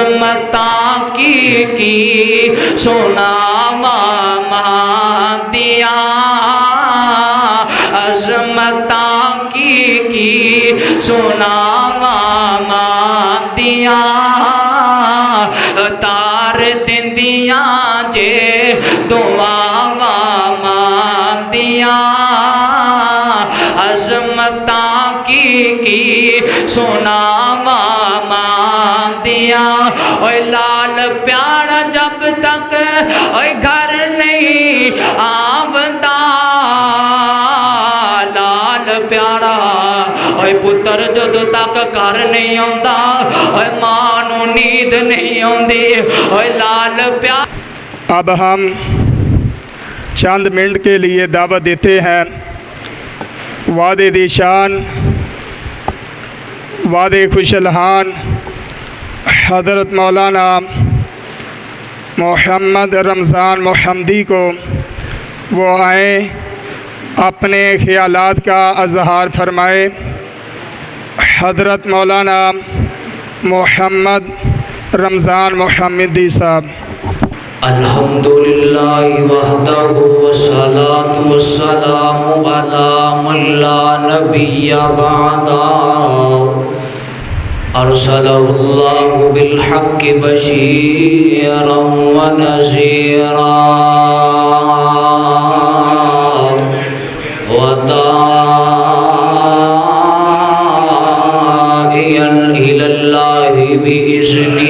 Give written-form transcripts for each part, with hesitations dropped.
عظمتاں کی سناواں دیا عظمتاں کی سناواں دیا تار دندیاں جے دعاواں دیا عظمتاں کی سناواں دیا اوے لال پیارا جب تک اوے گھر نہیں آوندا لال پیارا اوے پتر جدوں تک گھر نہیں آوندا اوے ماں نوں نیند نہیں آوندی اوے لال پیارا۔ اب ہم چند منٹ کے لیے دعوت دیتے ہیں وعدے دی شان وعدے خوش الحان حضرت مولانا محمد رمضان محمدی کو، وہ آئیں اپنے خیالات کا اظہار فرمائے۔ حضرت مولانا محمد رمضان محمدی صاحب۔ الحمدللہ وحدہ والصلاة والسلام علی من لا نبی بعدہ ارسلہ اللہ بالحق بشیرا ونذیرا وداعیا الی اللہ بإذنہ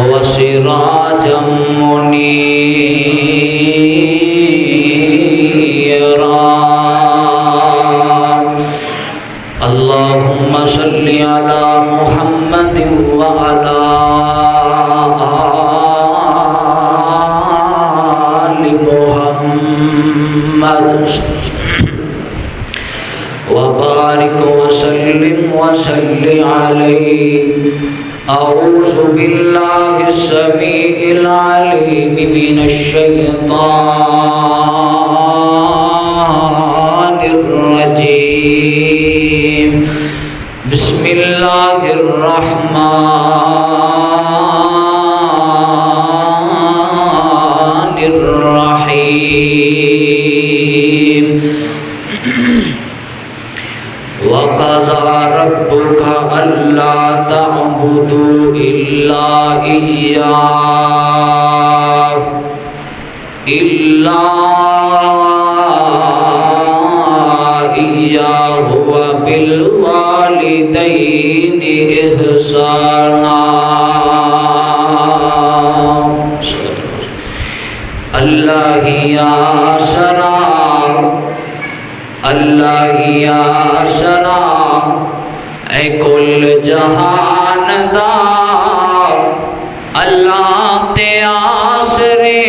وسراجا منیرا اللہم صل علی محمد وعلی آل محمد وبارک وسلم وصلی علیہ۔ اعوذ باللہ السمیع العلیم من الشیطان الرجیم بسم اللہ الرحمن الرحیم وَقَضَى رَبُّكَ أَلَّا تَعْبُدُوا إِلَّا إِيَّاهُ وَبِالْوَالِدَيْنِ إِحْسَانًا۔ اللہ یا سلام اللہ یا سلام اے کل جہان دا اللہ تے آسرے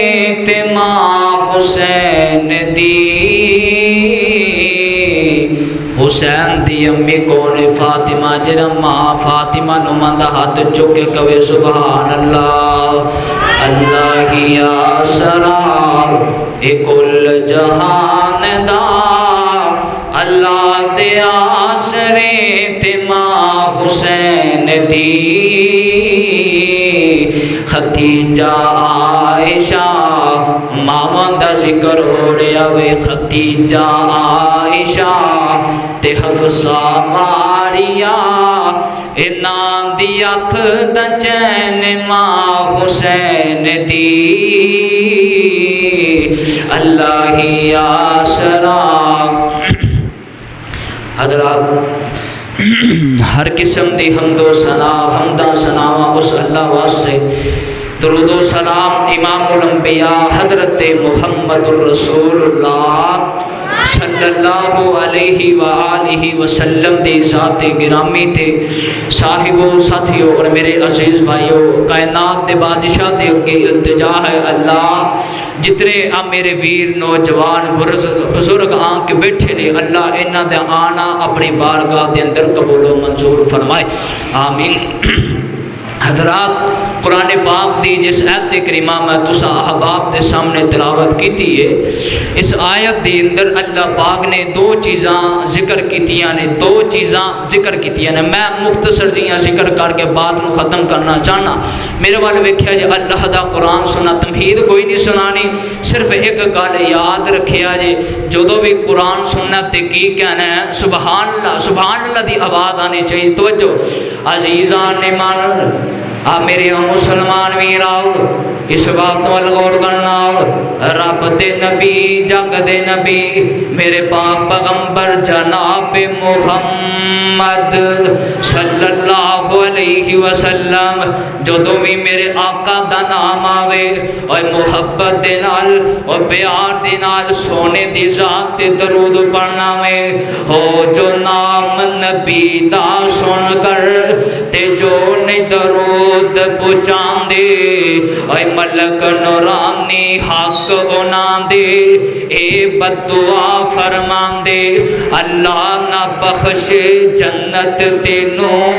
تے ماں حسین دی حسین دی امی کون فاطمہ جرم ماں فاطمہ نماندہ ہاتھ چکے کوئے سبحان اللہ۔ اللہ یا سلام اے کل جہان دا اللہ دے آسرے تے ماں حسین دی ختیجہ عائشہ ماواں دا ذکر ہو رہا وے ختیجہ عائشہ تے حفصہ ماریا انہاں دی اکھ دا چین ماں حسین دی اللہ یا سلام۔ حضرات ہر قسم دی حمد و ثنا حمدہ ثناواں اس اللہ واسطے درود و سلام امام الانبیاء حضرت محمد الرسول اللہ صلی اللہ علیہ وآلہ وسلم دی ذات گرامی تے صاحبوں ساتھیوں اور میرے عزیز بھائیوں کائنات دے بادشاہ دے اگے التجا ہے اللہ جتنے میرے ویر نوجوان بزرگ آن کے بیٹھے نے اللہ انہاں دے آنا اپنی بارگاہ دے اندر قبول و منظور فرمائے آمین۔ حضرات قرآن پاک دی جس آیت کریمہ میں تسا احباب دے سامنے تلاوت کیتی ہے، اس آیت دے اندر اللہ پاک نے دو چیزاں ذکر کیتیاں نے، دو چیزاں ذکر کیتیاں نے۔ میں مختصر جیاں ذکر کر کے بات نو ختم کرنا چاہنا۔ میرے والے ویکھیا جے اللہ دا قرآن سنا، تمہید کوئی نہیں سنانی، صرف ایک گل یاد رکھیا جے، جدوں بھی قرآن سننا تے کی کہنا ہے سبحان اللہ دی آواز آنی چاہیے۔ توجہ عزیزان نے مان میرے مسلمان ویراؤ، اس بات وال غور کرنا، رب دے نبی جگ دے نبی میرے پاک پیغمبر جناب محمد صلی اللہ علیہ وسلم، جدوں بھی میرے آقا دا نام آوے اور محبت دے نال اور پیار دے نال سونے دی ذات تے درود پڑھنا وے، ہو جو نام نبی دا سن کر تے جو نے درود پہنچان دے، اے ملک نورانی حق انہاں دے، اے بدعا فرمان دے، اللہ نہ بخشے جنت تینوں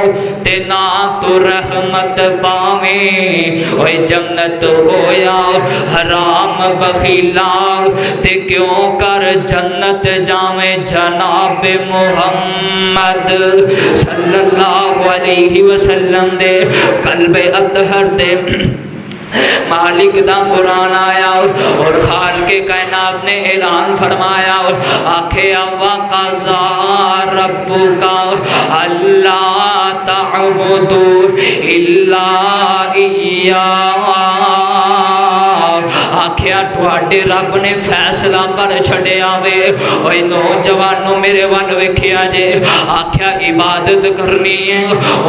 تے نہ تو رحمت پاویں، اے جنت ہویا حرام بخیلا تے کیوں کر جنت جاویں جناب محمد صلی اللہ علیہ وسلم دے قلب اطہر دے مالک دا قرآن آیا اور خالق کائنات نے اعلان فرمایا، آکھے وَقَضَى رَبُّكَ أَلَّا تَعْبُدُوا إِلَّا إِيَّاهُ، آکھیا تواڈے رب نے فیصلہ کر چھڈیا وے، اوے نوجوانوں میرے ول ویکھیا جے، آکھیا عبادت کرنی ہے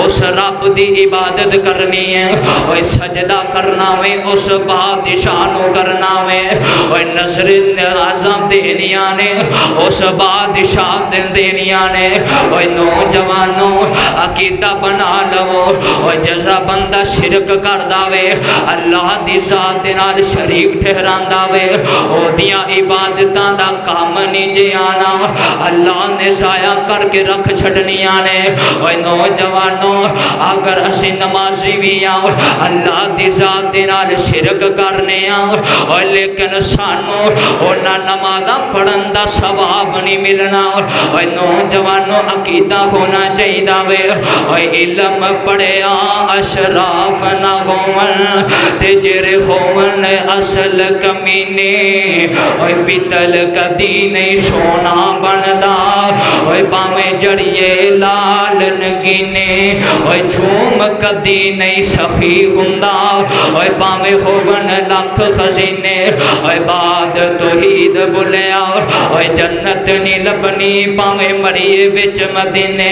اس رب دی عبادت کرنی ہے، اوے سجدہ کرنا وے اس بادشاہ نو کرنا وے، اوے نظر نظام دینیاں نے اس بادشاہ دینیاں نے، اوے نوجوانوں عقیدہ بنا لو، اوے جزا بندہ شرک کردا وے اللہ دی ذات دے نال شریک ٹھہراندا وے، او دیاں عبادتاں دا کام نہیں جے آنا، اللہ نے ضائع کر کے رکھ چھڈنیاں نے۔ اوے نوجوانوں اگر اسی نمازی بھی آؤ اللہ دی ذات دے نال شرک کرنے آؤ، لیکن سانو اونا نمازاں پڑھن دا ثواب نہیں ملنا۔ اوے نوجوانوں عقیدہ ہونا چاہیے وے، اوے علم پڑھیا اشراف نہ ہون تے جڑے ہون اصل کمینے، اوے پیتل کدی نہیں سونا بندا، اوے باویں جڑیے لال نگینے، اوے جھوم کدی نہیں سخی ہوندا، اوے باویں ہون لکھ خزینے، اوے بعد توحید بولیا، اوے جنت نہیں لبنی باویں مریے وچ مدینے۔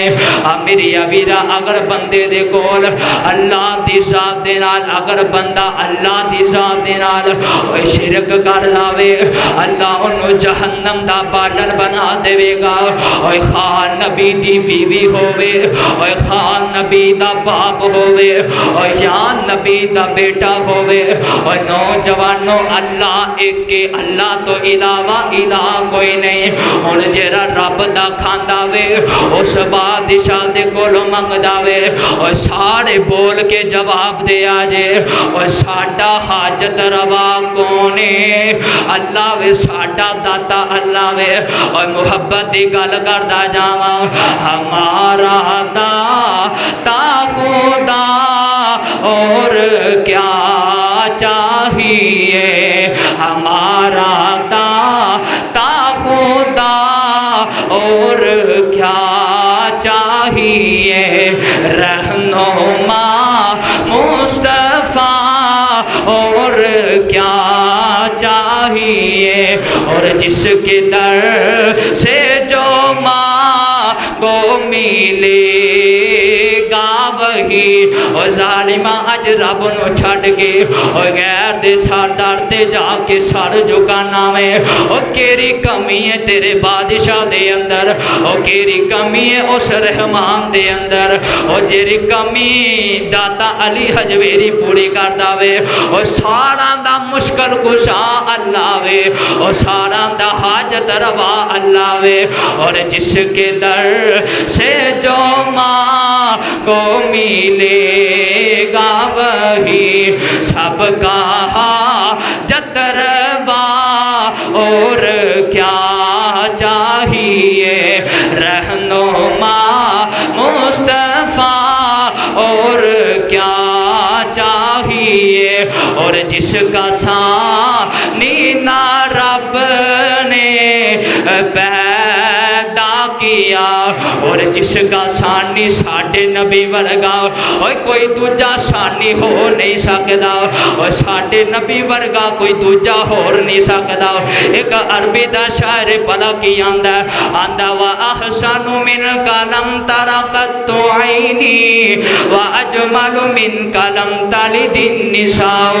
میری ویرا اگر بندے دے کول اللہ دی ذات دے نال اگر بندہ اللہ دی ذات دے نال اوے شرک کر لاوے، اللہ انہوں جہنم دا بالن بنا دے گا، اوے خان نبی دی بیوی ہووے، اوے خان نبی دا باپ ہووے، اوے یا نبی دا بیٹا ہووے، اوے نوجوانوں اللہ ایک کے اللہ تو علاوہ الہ کوئی نہیں، ان جیرا رب دا کھاندا وے اس بادشاہ دے کولو منگدا وے، اوے سارے بول کے جواب دے آجے، اوے ساڈا حاجت روا کونے اللہ وے، ساڈا داتا اللہ وے، اوے محبت دی گل کردا جاواں، ہمارا داتا خدا اور کیا چاہیے، ہمارا داتا خدا اور کیا چاہیے، رہنما مصطفیٰ اور کیا چاہیے، اور جس کے در سے جو ماں کو ملے گا وہی، اور ظالمہ اج رب نو چھڑ کے اور غیر دے سردار تے جا کے سر جھکانا میں، اور کیری کمی ہے تیرے بادشاہ دے اندر، اور کیری کمی ہے اس رحمان دے اندر، اور جیری کمی داتا علی حجویری پوری کر داوے، اور سارا دا مشکل کشا اللہ وے، اور سارا دا حاجت روا اللہ وے، اور جس کے در سے جو ماں کو ملے گا وہی سب کا حاجت روا، اور کیا چاہیے رہنما مصطفیٰ، اور کیا چاہیے، اور جس کا ثانی نہ رب نے پیدا کیا، اور جس کا ثانی ساڈے نبی ورگا، اور کوئی دوجا ثانی ہو نہیں سکتا، اور ساڈے نبی ورگا کوئی دوجا ہو نہیں سکتا۔ ایک عربی دا شاعر بلا کی آندا وَأَحْسَنُ مِنْكَ لَمْ تَرَ قَطُّ عَيْنِي وَأَجْمَلُ مِنْكَ لَمْ تَلِدِ النِّسَاءُ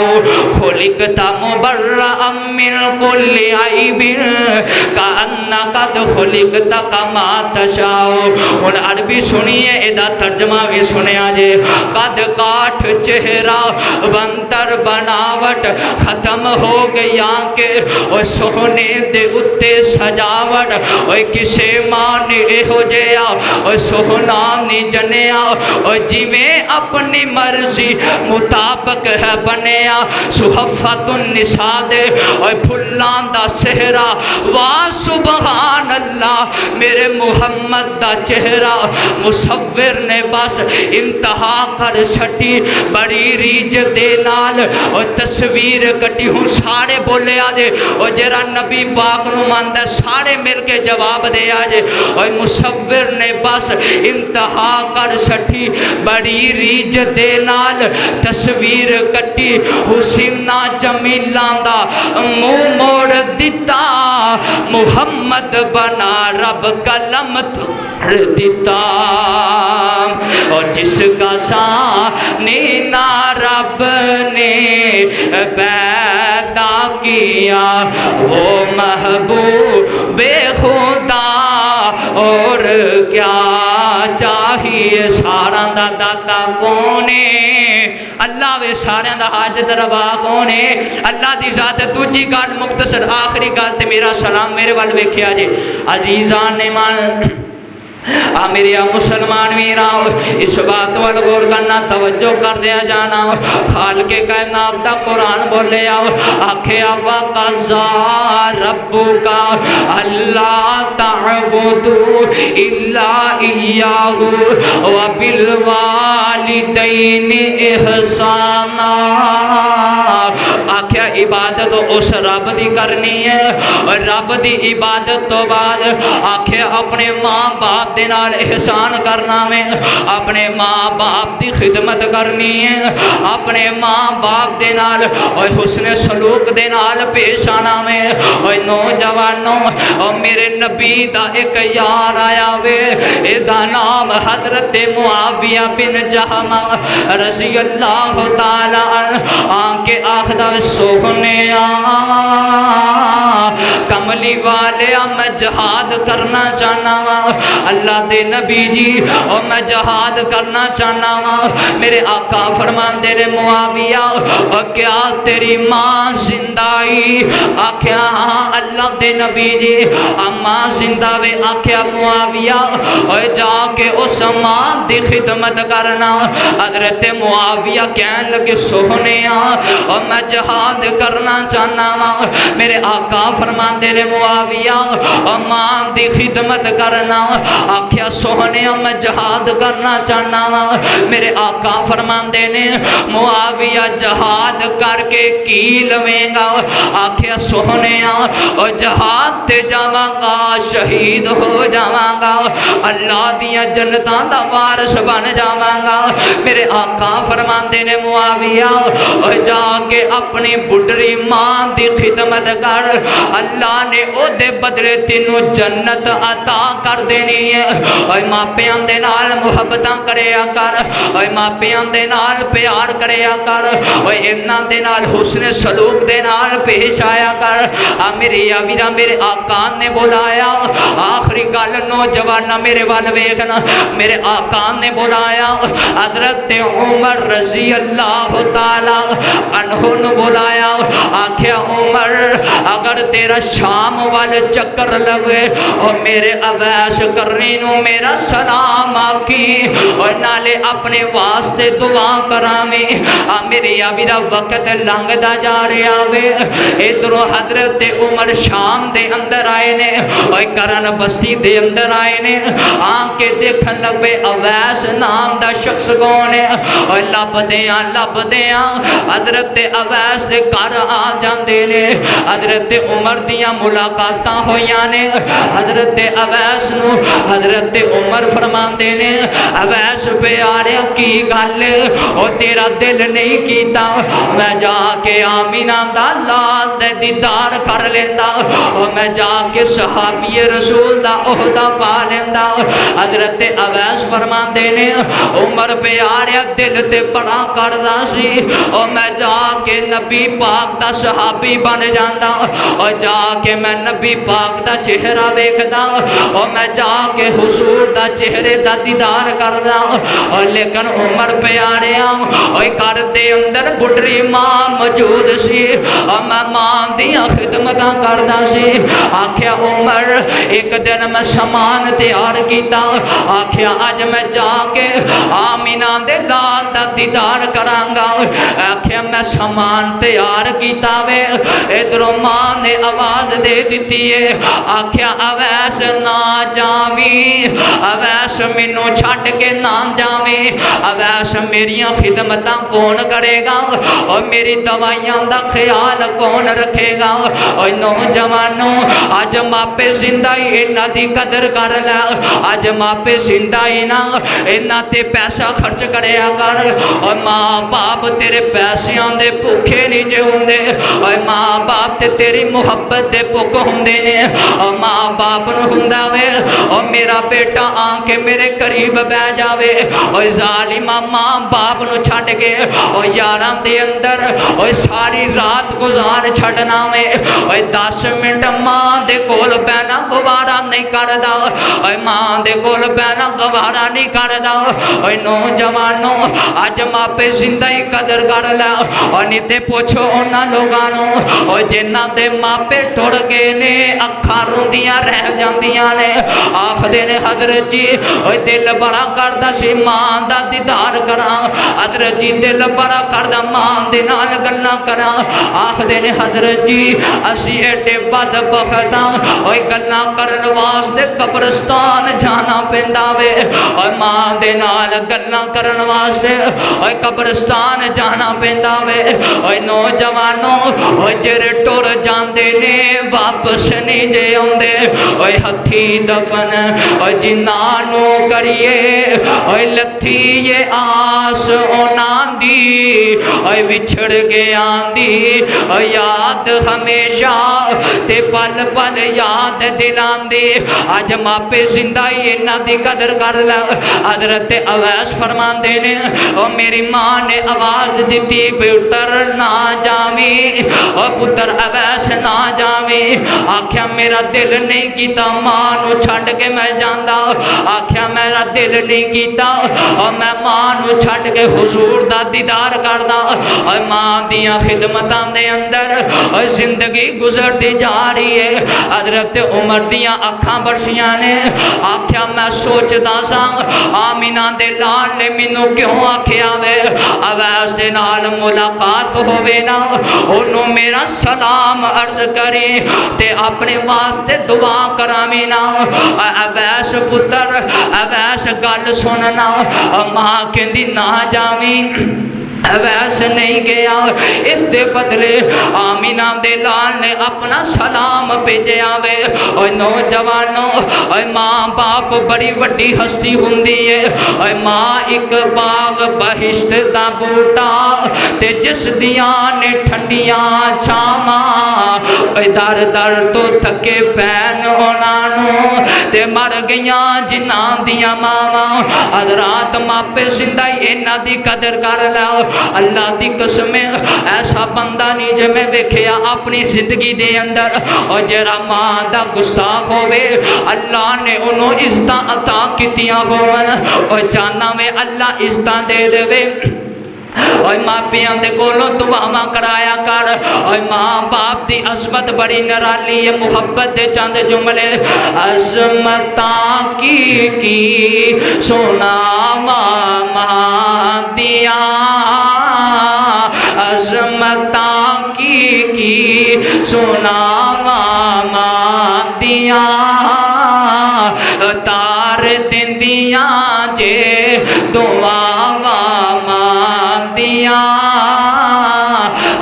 خُلِقْتَ مُبَرَّأً مِنْ كُلِّ عَيْبٍ كَأَنَّكَ قَدْ خُلِقْتَ كَمَا تَشَاءُ۔ اور عربی سنیے، ادا ترجمہ بھی سنیا جے۔ قد کاٹھ چہرہ بنتر بناوٹ ختم ہو گئی آنکھ، اور سونے دے اتے سجاوٹ، اور کسے ماں نے ہو جیا، اور سونا نہیں جنیا، اور جی میں اپنی مرضی مطابق ہے بنیا۔ صحفت النساء دے اور پھلان دا چہرہ، واہ سبحان اللہ میرے محمد دا چہرہ مصور نے بس انتہا کر چھٹی، بڑی ریج دے نال اور تصویر کٹی۔ ہوں سارے بولے آجے، اور جرا نبی پاک نو ماندہ سارے مل کے جواب دے آجے۔ اور مصور نے بس انتہا کر چھٹی، بڑی ریج دے نال تصویر کٹی، حسینہ جمیلان دا منہ موڑ دیتا، محمد بنا رب قلم توڑ دیتا، اور جس کا ثانی نہ رب نے پیدا کیا، وہ محبوب خدا، اور کیا چاہیے سارا دا داتا کونے، اللہ وے سارے دا حاجت روا کونے، اللہ دی ذات۔ دوجی گال مختصر آخری گال تے میرا سلام میرے وال ویکھیا جے۔ عزیزان نے مان میری مسلمان ویرا، اس بات وال غور کرنا، توجہ کر دیا جانا۔ خالق کائنات دا قرآن بولے آکھیا وَقَضَىٰ رَبُّكَ أَلَّا تَعْبُدُوا إِلَّا إِيَّاهُ وَبِالْوَالِدَيْنِ إِحْسَانًا۔ آکھیا عبادت اس رب دی کرنی ہے، اور رب دی عبادت تو بعد آکھیا اپنے ماں باپ دے نال احسان کرنا میں، اپنے ماں باپ دی خدمت کرنی ہے، اپنے ماں باپ دے نال اور حسن سلوک دے نال پیش آنا میں۔ اور نوجوانوں، اور میرے نبی دا ایک یار آیا وے، ایدہ نام حضرت معاویہ بن جہمہ رضی اللہ تعالیٰ آنکے آخدہ سوہنے کملی والے میں جہاد کرنا چاہنا وا، اللہ دے نبی جی اور میں جہاد کرنا چاہنا وا۔ میرے آقا فرمان دے رہے معاویہ اور کیا تیری ماں زندائی؟ آکھیا ہاں اللہ دے نبی جی ماں زندہ وے۔ آکھیا معاویہ اور جا کے اس ماں دی خدمت کرنا۔ حضرت معاویہ کہنے لگے سوہنے اور میں جہاد کرنا چاہنا وا۔ میرے آقا فرمان دے رہے معاویہ اور ماں دی خدمت کرنا۔ آکھیا سوہنے میں جہاد کرنا چاہنا وا۔ میرے آقا فرمان دے نے معاویہ جہاد کر کے کی لویں گا؟ آکھیا سوہنے اور جہاد تے جاواں گا، شہید ہو جاواں گا، اللہ دیا جنتاں دا وارث بن جاواں گا۔ میرے آقا فرمان دے نے معاویہ اور جا کے اپنی بڑھری ماں دی خدمت کر، اللہ نے او دے بدلے تینوں جنت عطا کر دینی ہے۔ اور ماں پیان دے نال محبتاں کریا کر، اور ماں پیان دے نال پیار کریا کر، اور انہاں دے نال حسن سلوک دے نال پیش آیا کر۔ میرے یاویرہ میرے آقا نے بلایا، آخری گل نوجوانہ میرے وال ویکھنا، میرے آقا نے بلایا حضرت عمر رضی اللہ تعالی عنہ نے بلایا۔ آکھیا عمر اگر تیرا شام والے چکر لگے اور میرے اویس کرنی نو میرا سلام آکی اور نالے اپنے واسطے دعا کرامیں میری آبی دا وقت لنگ دا جا رہا وے ادھروں حضرت عمر شام دے اندر آئے نے اور کرن بستی دے اندر آئے نے آن کے دیکھن لگے اویس نام دا شخص کون ہے اور لب دیاں حضرت اویس دے کار آ جاندے نے حضرت عمر دیاں ملاقاتاں ہویاں نے حضرت اویس نو حضرت عمر فرماندے نے اویس پیارے کی گل اور تیرا دل نہیں کیتا میں جا کے آمینہ دا لال دے دیدار کر لیندہ اور میں جا کے صحابی رسول دا عہدہ پا لیندہ حضرت اویس فرماندے نے عمر پیارے دل تے بڑا کردہ سی اور میں جا کے نبی پاک دا صحابی بن جاندہ اور جا کے میں نبی پاک دا چہرہ دیکھدا اور میں جا کے حضور دا چہرے دا دیدار کردہ اور لیکن عمر پیارے اور کر دے اندر بڑری ماں موجود سی اور میں ماں دیا خدمتاں کردہ سی آکھیا عمر ایک دن میں سامان تیار کیتا آکھیا آج میں جا کے آمینہ دے لال دا دیدار کرانگا آکھیا میں سامان تیار کیتا وے ادھروں ماں نے آواز دے دیتی ہے آکھیا اویس نہ جاوی اویس منو چھٹ کے نہ جاوی اویس میریاں خدمتاں کون کرے گا اور میری دوائیاں دا خیال کون رکھے گا اور نوجوانوں آج ماں پہ زندائی انہ دی قدر کر لیا آج ماں پہ زندائی نا انہ تے پیسہ خرچ کرے کر اور ماں باپ تیرے پیسیاں دے پوکھے نہیں جے ہوندے اور ماں باپ تے تیری محبت دے پوکھ ہوندے نے اور ماں باپ نو ہوندہ وے اور میرا بیٹا آن کے میرے قریب بہ جاوے اور ظالمہ ماں باپ نو چھٹ کے اور یاران دے اندر اور ساری رات گزار چھڑنا میں اور 10 منٹ ماں دے کول بینا گوارا نہیں کردہ اور ماں دے کول بینا گوارا نہیں کردہ اور نوجوانوں آج ماں پہ زندگی قدر کر لیا اور نیتے پوچھو انہاں لوگانوں اور جنہ دے ماں پہ ٹوڑ گئے نے اکھاں روندیاں رہ جاندیاں نے آخ دے نے حضرت جی اور دل بڑا کردہ سی ماں دا دیدار کران حضرت جی دل بڑا کردہ ماں دے نال گلنا کران آخ دے نے حضرت جی اسی ایٹے بد بختاں اور گلنا کرن واسطے قبرستان جانا پینداوے اور ماں دے نال گلنا کرن واسطے اور قبرستان جانا پینداوے اور نوجوانوں اور جر ٹور جاندے نے واپس نہیں جے ہوندے اور ہتھی دفن اور جنانو کریے اور لتھی یہ آس اونان دی اور وچھڑ گیا دی اور یاد ہمیشہ تے پل پل یاد دلان دی آج ماں پہ زندائی انہ دی قدر کر لیا حضرت اویس فرمان دینے اور میری ماں نے آواز دیتی پتر نہ جاوی اور پتر اویس نہ جاوی آکھیا میرا دل نہیں کیتا ماں نو چھڑ کے میں جاندہ آکھیا میرا دل نہیں کیتا اور میں ماں نو چھڑ کے حضور دا دیدار کردہ اور ماں دیاں خدمتان دے اندر اور زندگی گزر دی جا رہی ہے حضرت عمر دیاں اکھاں برسیاں نے آکھیا میں سوچ دا سانگ آمینہ دے لال لے منو کیوں آکھیا وے اویس دے نال ملاقات ہوئے نا انہوں میرا سلام عرض کریں تے اپنے واسطے دعا کرامینا اویس پتر اویس گل سننا ماں کہندی نہ جاویں اویس نہیں گیا اس دے بدلے آمینہ دے لال نے اپنا سلام بھیجے آوے اور نوجوانوں اور ماں باپ بڑی وڈی ہستی ہوندی ہے اور ماں ایک باغ بہشت دا بوٹا تے جس دیاں نے ٹھنڈیاں چھاواں در در تو تھکے پین اونانوں تے مر گیاں جنان دیاں ماواں حضرات ماں پہ زندائی انہ دی قدر کر لیا اللہ دی قسمیں ایسا بندہ نہیں جے میں ویکھیا اپنی زندگی دے اندر اور جرا ماں دا گستاخ ہوئے اللہ نے انہوں عزتاں عطا کیتیاں ہون اور جانا میں اللہ عزتاں دے دے اوے ماپیاں دے کولوں دعاواں کرایا کر اوے ماں باپ دی عظمت بڑی نرالی ہے محبت دے چند جملے عظمتاں کی سونا ماں دیاں عظمتاں کی سونا ماں دیاں تار دندیاں جے دعا ماں دیاں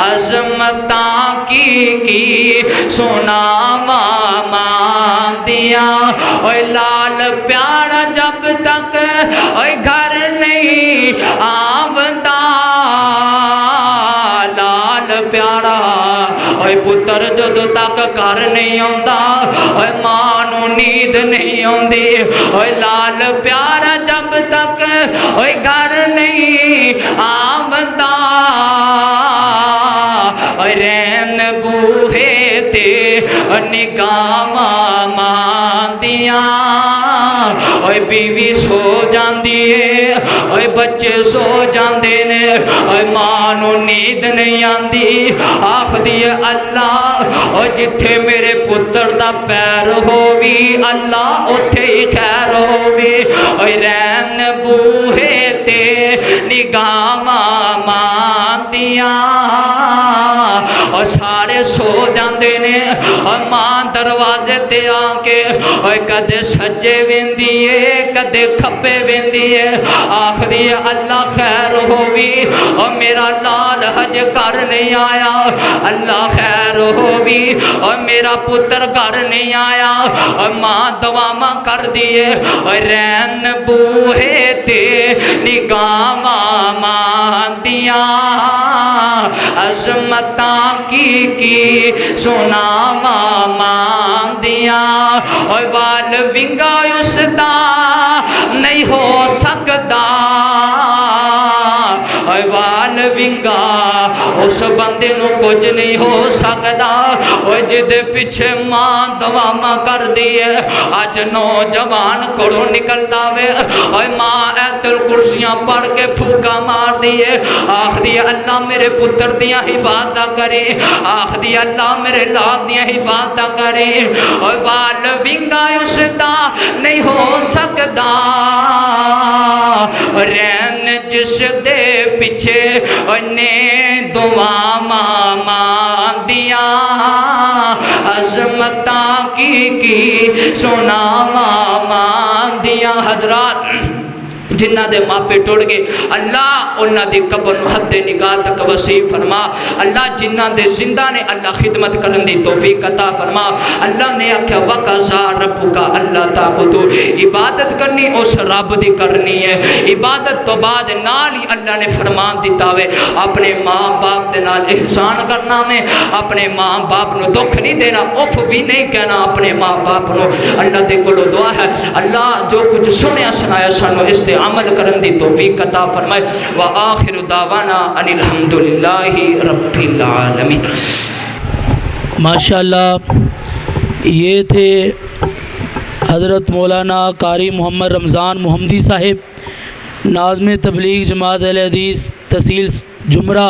عظمتاں کی سونا ماں دیاں اوے لال پیارا جب تک اوے گھر نہیں آوندا لال پیارا اوے پتر جدو تک گھر نہیں آندا اوے ماں نو نیند نہیں آندی اوے لال پیارا جب تک اوے گھر نہیں آوندا اوے رین بوہے تے نگاہاں ماں دیاں اوے بیوی سو جاندی ہے اوے بچے سو جاندے نے اوے ماں نو نیند نہیں آندی آخدی ہے اللہ اوے جتھے میرے پتر دا پیر ہووی اللہ اتھے ہی خیر ہووی اوے رین بوہے تے نگاہاں ماں دیاں اور سارے سو جاندے نے اور ماں دروازے تے آکے اور کدے سجے ویندی ہے کدے کھپے ویندی ہے آخری اللہ خیر ہووی اور میرا لال حج کر نہیں آیا اللہ خیر ہووی اور میرا پتر گھر نہیں آیا اور ماں دعاواں کر دیے اور رین بوہے تے نگاہاں ماں دیاں عظمتاں کی سونا ماں دیاں اور وال ونگا اس دا نہیں ہو سکدا اور وال ونگا اس بندے نو کچھ نہیں ہو سکدا اور جد پیچھے ماں دعاواں کر دیے آج نوجوان کڑو نکلتا وے اور ماں ایت الکرسیاں پڑھ کے پھوکا مار دیے آخری اللہ میرے پتر دیاں حفاظتہ کرے آخری اللہ میرے لاب دیاں حفاظتہ کرے اور وال ونگا اس دا نہیں ہو سکدا رین جس دے پیچھے نے دعا ماں دیاں عظمتاں کی سونا ماں دیاں حضرات جنہ دے ماپے ٹوڑ گئے اللہ انہ دی قبر حد نگاہ تک وسیع فرما اللہ جنہ دے زندہ نے اللہ خدمت کرن دی توفیق عطا فرما اللہ نے آکھا وَقَضَى رَبُّكَ أَلَّا تَعْبُدُوا عبادت کرنی اس رب دی کرنی ہے عبادت تو بعد نالی اللہ نے فرمان دیتا ہوئے اپنے ماں باپ دے نال احسان کرنا میں اپنے ماں باپ نو دکھ نہیں دینا اف بھی نہیں کہنا اپنے ماں باپ نو اللہ دے کولو دعا ہے اللہ جو کچھ سنیا سنایا سانو اس دے عمل کرن دی توفیق عطا فرمائے وآخر دعوانا ان الحمدللہ رب العالمین ماشاءاللہ یہ تھے حضرت مولانا قاری محمد رمضان محمدی صاحب ناظم تبلیغ جماعت اہل حدیث تحصیل جمرہ